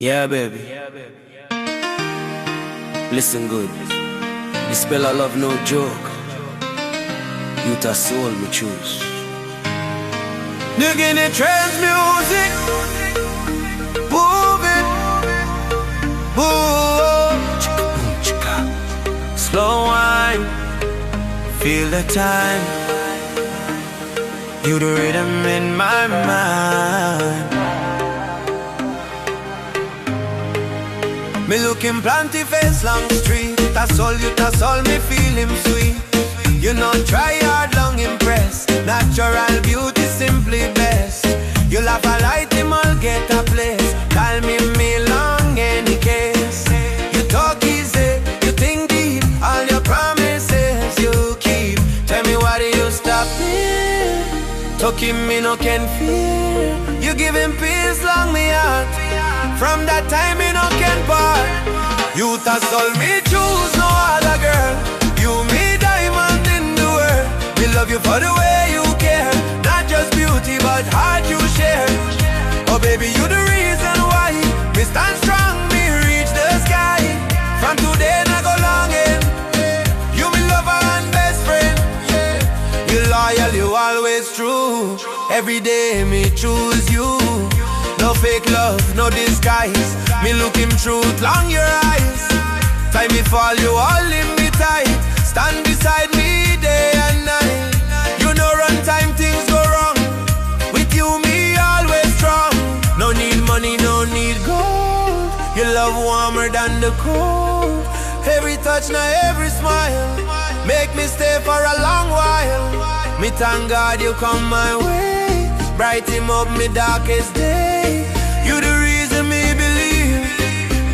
Yeah, baby. Listen good. This spell of love no joke. You Tasol me choose. Niugini trance music. Move it. Move. Slow wine. Feel the time. You the rhythm in my mind. Me looking planty face long street. Tasol, me feel him sweet. You know try hard, long impress. Natural beauty simply best. You laugh a light, him all get a place. Call me long any case. You talk easy, you think deep. All your promises you keep. Tell me why do you stop here? Talking me no can feel. You give him peace long me heart. From that time me no can part. You Tasol me choose no other girl. You me diamond in the world. Me love you for the way you care. Not just beauty but heart you share. Oh baby you the reason why me stand strong, me reach the sky. From today I go longing. You me lover and best friend. You loyal, you always true. Every day me choose you. No fake love, no disguise. Me look him truth, long your eyes. Time me fall, you all in me tight. Stand beside me day and night. You know run time, things go wrong. With you, me always strong. No need money, no need gold. Your love warmer than the cold. Every touch, now every smile make me stay for a long while. Me thank God you come my way. Bright him up me darkest day. You the reason me believe.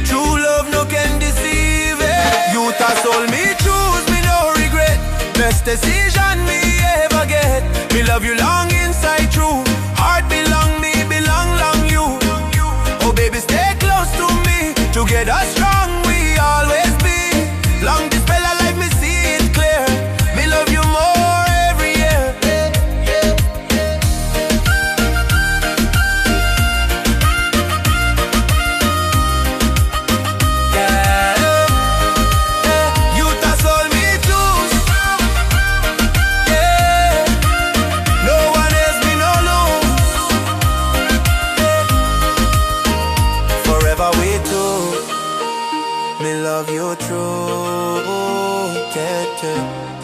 True love no can deceive it. You Tasol me choose, me no regret. Best decision me ever get. Me love you long inside true. Heart belong me, belong long you. Oh baby stay close to me. Together strong we always be. Long this spell of life me see it clear. Me love you more every year. Me love you true, yeah.